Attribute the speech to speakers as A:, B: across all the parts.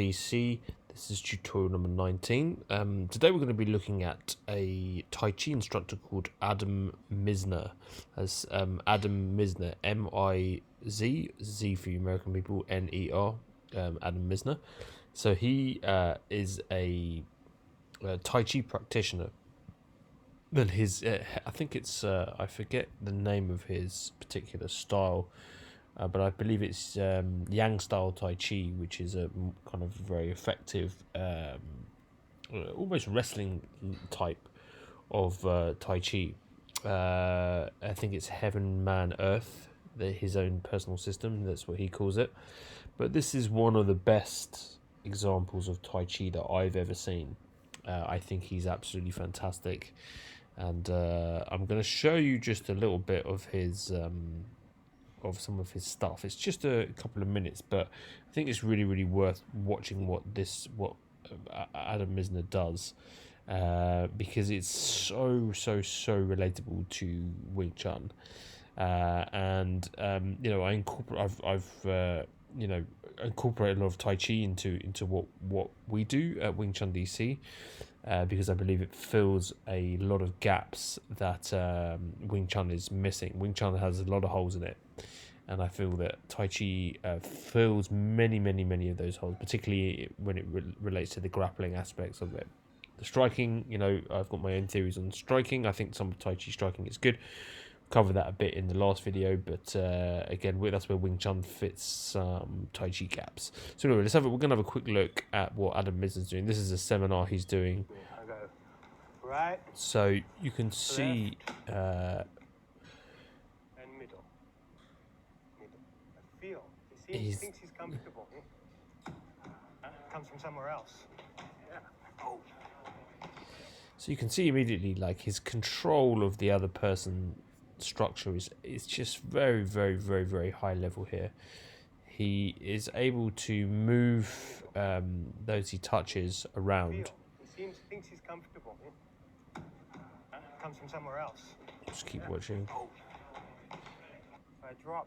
A: DC. This is tutorial number 19. Today we're going to be looking at a Tai Chi instructor called Adam Mizner. As Adam Mizner, M-I-Z, Z for you American people, N-E-R, Adam Mizner. So he is a Tai Chi practitioner. And his, I think it's, I forget the name of his particular style. But I believe it's Yang style Tai Chi, which is a kind of very effective, almost wrestling type of Tai Chi. I think it's Heaven, Man, Earth, his own personal system. That's what he calls it. But this is one of the best examples of Tai Chi that I've ever seen. I think he's absolutely fantastic. And I'm going to show you just a little bit of his... of some of his stuff. It's just a couple of minutes, but I think it's really worth watching what Adam Mizner does, because it's so relatable to Wing Chun, and I incorporate a lot of Tai Chi into what we do at Wing Chun DC, because I believe it fills a lot of gaps that Wing Chun is missing. Wing Chun has a lot of holes in it, and I feel that Tai Chi fills many of those holes, particularly when it relates to the grappling aspects of it. The striking, I've got my own theories on striking. I think some Tai Chi striking is good. Covered that a bit in the last video, but again, that's where Wing Chun fits some Tai Chi gaps. So anyway, we're going to have a quick look at what Adam Mizner's doing. This is a seminar he's doing.
B: Right.
A: So you can see
B: And middle. I feel. He thinks he's comfortable. Comes from somewhere else. Yeah. Oh.
A: So you can see immediately, like, his control of the other person structure is just very high level here. He is able to move those he touches around.
B: He thinks he's comfortable. Comes from somewhere else.
A: Just keep watching.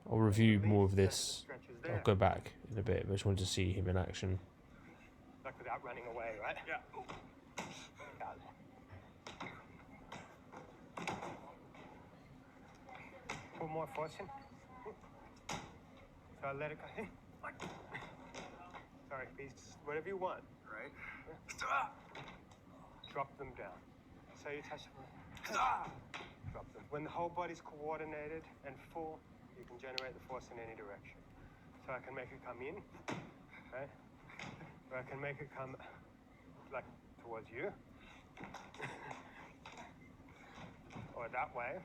B: I'll
A: review more of this. I'll go back in a bit, but I just wanted to see him in action.
B: Like without running away, right? Yeah. Put more force in. So I let it go. Sorry, please. Whatever you want. Right. Yeah. Drop them down. So you touch them. Drop them. When the whole body's coordinated and full, you can generate the force in any direction. So I can make it come in, right? Or I can make it come like towards you. Or that way.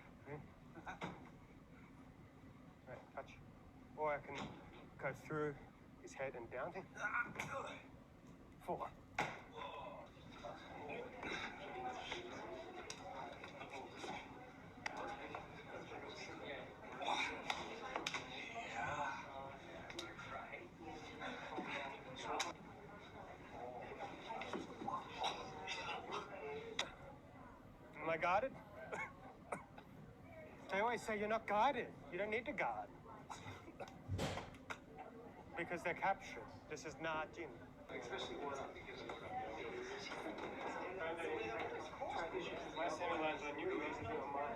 B: Right, touch. Or I can go through his head and down. 4. Am I guarded? They always say you're not guarded. You don't need to guard. Because they're captured. This is not Jin. Especially one. My semi-lines on you, if you don't mind.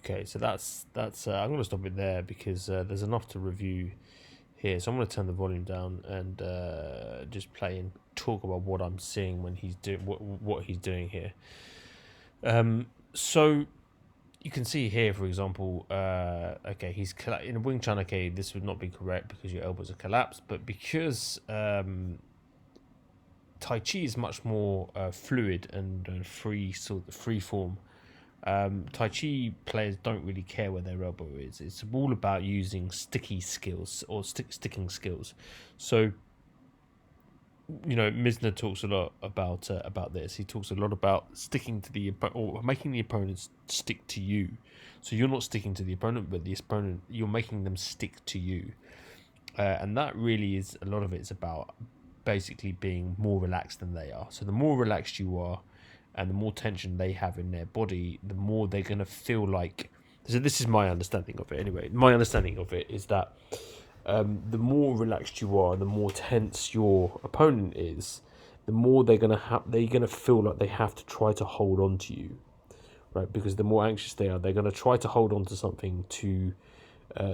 A: Okay, so that's I'm going to stop it there because there's enough to review here. So I'm going to turn the volume down and just play and talk about what I'm seeing when he's doing what he's doing here. So you can see here, for example, okay, he's in Wing Chun. Okay, this would not be correct because your elbows are collapsed, but because Tai Chi is much more fluid and free form. Tai Chi players don't really care where their elbow is. It's all about using sticky skills or sticking skills. So, Mizner talks a lot about this. He talks a lot about sticking to or making the opponent stick to you. So you're not sticking to the opponent, but the opponent, you're making them stick to you. And that really is, a lot of it's about basically being more relaxed than they are. So the more relaxed you are, and the more tension they have in their body, the more they're going to feel like. So this is my understanding of it. Anyway, my understanding of it is that the more relaxed you are, the more tense your opponent is, the more they're gonna feel like they have to try to hold on to you, right? Because the more anxious they are, they're gonna try to hold on to something to.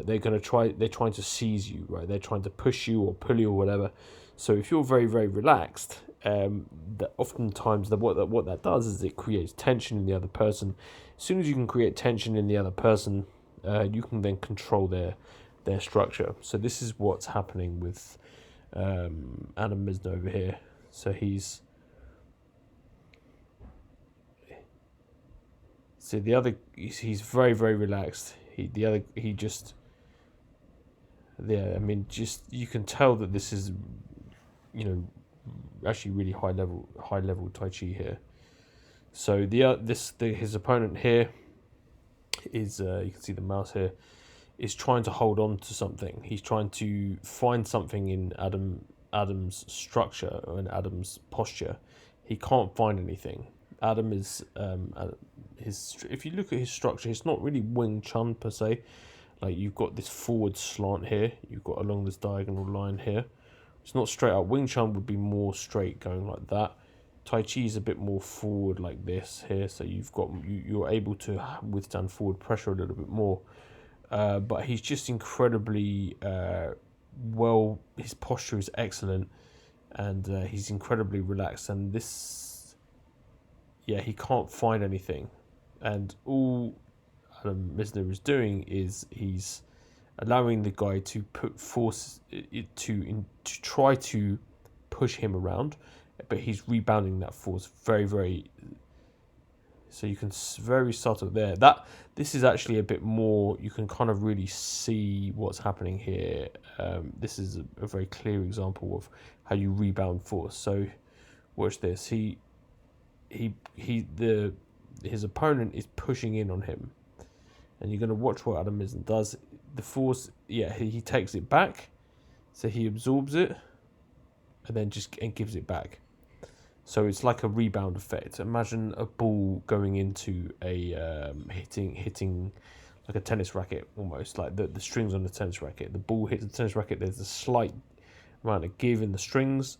A: They're trying to seize you, right? They're trying to push you or pull you or whatever. So if you're very, very relaxed, that oftentimes what that does is it creates tension in the other person. As soon as you can create tension in the other person, you can then control their structure. So this is what's happening with Adam Mizner over here. So he's he's very, very relaxed. He just, yeah, I mean, just you can tell that this is, actually really high level Tai Chi here. So his opponent here is you can see the mouse here is trying to hold on to something. He's trying to find something in Adam's structure or in Adam's posture. He can't find anything. Adam is if you look at his structure, it's not really Wing Chun per se. Like you've got this forward slant here, you've got along this diagonal line here. It's not straight up. Wing Chun would be more straight going like that. Tai Chi is a bit more forward like this here, so you're able to withstand forward pressure a little bit more. But he's just incredibly well. His posture is excellent, and he's incredibly relaxed. And he can't find anything, and all Adam Mizner is doing is he's allowing the guy to put force to try to push him around, but he's rebounding that force very, very. So you can very subtle there. This is actually a bit more. You can kind of really see what's happening here. This is a very clear example of how you rebound force. So watch this. His opponent is pushing in on him, and you're going to watch what Adam Mizner does. The force, he takes it back, so he absorbs it, and then gives it back. So it's like a rebound effect. Imagine a ball going into a hitting like a tennis racket, almost like the strings on the tennis racket. The ball hits the tennis racket. There's a slight amount of give in the strings,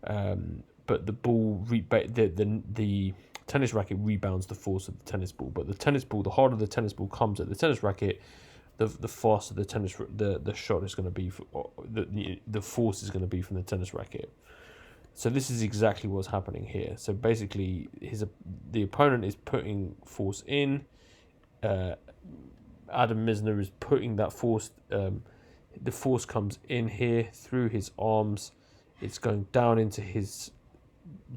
A: but the ball the tennis racket rebounds the force of the tennis ball. But the tennis ball, the harder the tennis ball comes at the tennis racket, the faster the shot is going to be. The force is going to be from the tennis racket. So this is exactly what's happening here. So basically, the opponent is putting force in. Adam Mizner is putting that force. The force comes in here through his arms. It's going down into his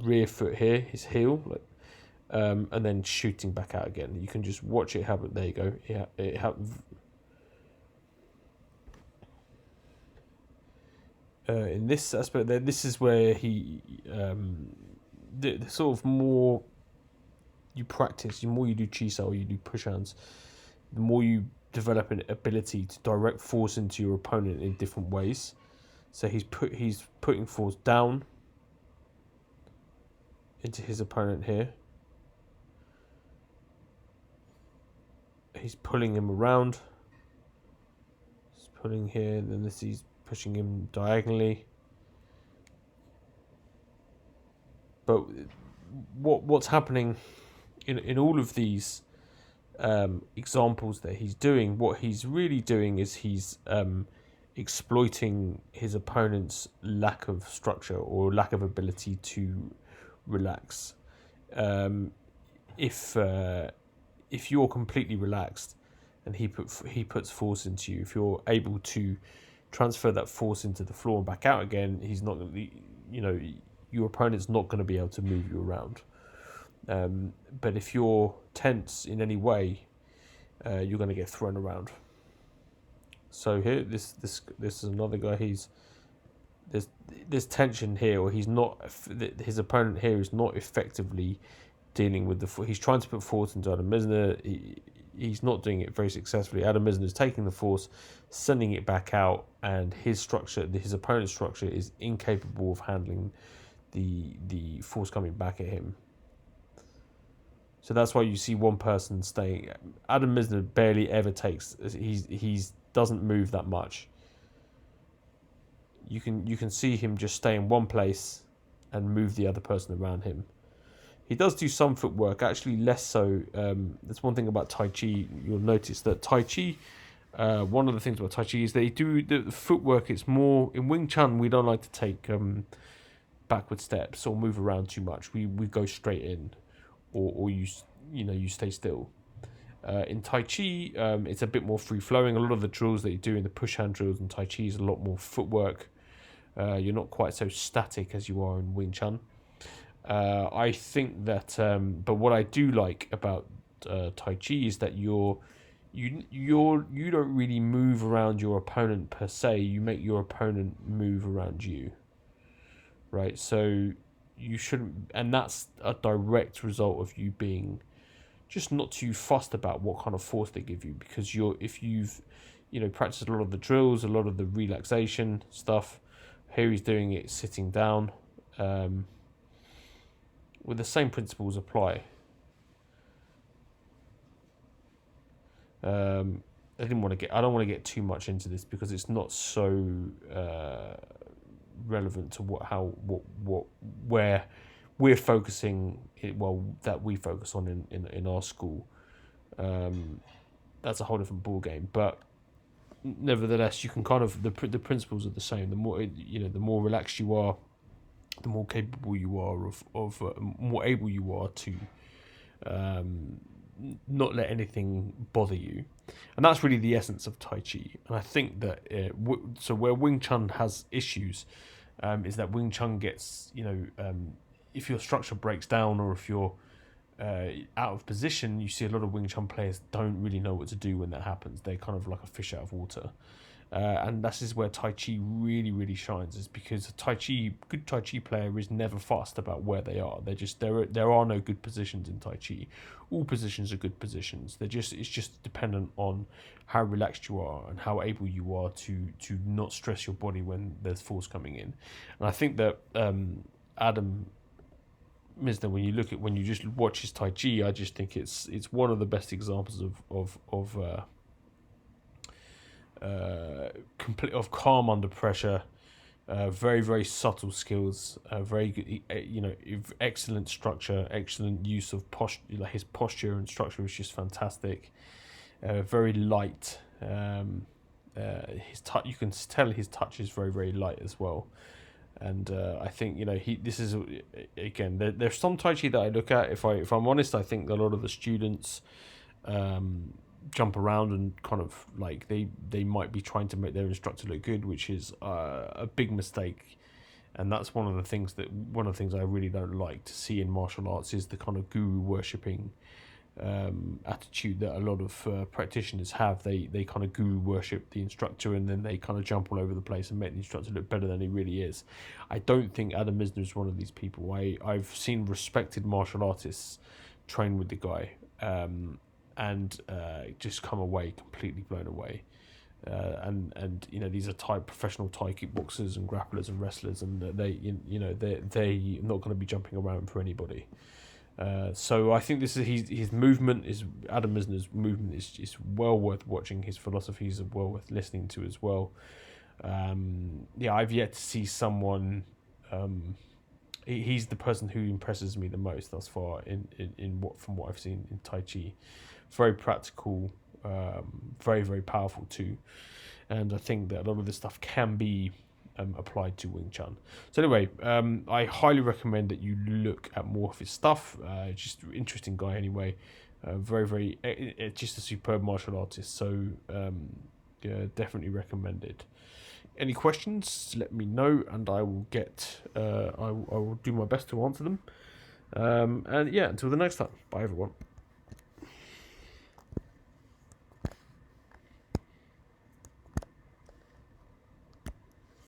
A: rear foot here, his heel, and then shooting back out again. You can just watch it happen. There you go. It happened. In this aspect there, this is where he the sort of more you practice, the more you do chi sao, you do push hands, the more you develop an ability to direct force into your opponent in different ways. So he's putting force down into his opponent here. He's pulling him around. He's pulling here, and then he's pushing him diagonally. But what's happening in all of these examples that he's doing, what he's really doing is he's exploiting his opponent's lack of structure or lack of ability to relax. If you're completely relaxed and he puts force into you, if you're able to transfer that force into the floor and back out again, he's not, your opponent's not going to be able to move you around. But if you're tense in any way, you're going to get thrown around. So here, this is another guy. There's tension here, or his opponent here is not effectively dealing with he's trying to put force into Adam Mizner. He's not doing it very successfully. Adam Mizner is taking the force, sending it back out, and his opponent's structure is incapable of handling the force coming back at him. So that's why you see one person staying. Adam Mizner barely ever takes. He's doesn't move that much. You can see him just stay in one place and move the other person around him. He does do some footwork, actually less so. That's one thing about Tai Chi. You'll notice that Tai Chi, one of the things about Tai Chi is they do the footwork. It's more in Wing Chun. We don't like to take backward steps or move around too much. We go straight in, or you stay still. In Tai Chi, it's a bit more free flowing. A lot of the drills that you do in the push hand drills in Tai Chi is a lot more footwork. You're not quite so static as you are in Wing Chun. I think that, but what I do like about Tai Chi is that you don't really move around your opponent per se. You make your opponent move around you, right? So you shouldn't, and that's a direct result of you being just not too fussed about what kind of force they give you, because if you've practiced a lot of the drills, a lot of the relaxation stuff. Here he's doing it sitting down. With the same principles apply. I don't want to get too much into this because it's not so relevant to where we're focusing. That we focus on in our school. That's a whole different ball game, but nevertheless, you can kind of the principles are the same. The more relaxed you are, the more capable you are of more able you are to not let anything bother you, and that's really the essence of Tai Chi. And I think that so where Wing Chun has issues is that Wing Chun gets if your structure breaks down or if you're out of position, you see a lot of Wing Chun players don't really know what to do when that happens. They're kind of like a fish out of water. And this is where Tai Chi really, really shines, is because a good Tai Chi player is never fussed about where they are. There are no good positions in Tai Chi. All positions are good positions. It's just dependent on how relaxed you are and how able you are to not stress your body when there's force coming in. And I think that Adam Mizner, when you just watch his Tai Chi, I just think it's one of the best examples of calm under pressure, very, very subtle skills, very good, excellent structure, excellent use of posture. His posture and structure is just fantastic. Very light. His touch, you can tell his touch is very, very light as well. And I think this is again. There's some Tai Chi that I look at. If I'm honest, I think a lot of the students jump around and kind of like they might be trying to make their instructor look good, which is a big mistake. And that's one of the things I really don't like to see in martial arts is the kind of guru worshipping attitude that a lot of practitioners have. They kind of guru worship the instructor, and then they kind of jump all over the place and make the instructor look better than he really is. I don't think Adam Mizner is one of these people. I've seen respected martial artists train with the guy and just come away completely blown away. And these are professional Thai kickboxers and grapplers and wrestlers, and they're not going to be jumping around for anybody. So I think this is his movement is Adam Mizner's movement is well worth watching. His philosophies are well worth listening to as well. I've yet to see someone. He's the person who impresses me the most thus far from what I've seen in Tai Chi. Very practical, very, very powerful too, and I think that a lot of this stuff can be applied to Wing Chun. So anyway, I highly recommend that you look at more of his stuff. Just an interesting guy anyway. Very, very, just a superb martial artist. So definitely recommended. Any questions? Let me know, and I will I will do my best to answer them. And yeah, until the next time. Bye everyone.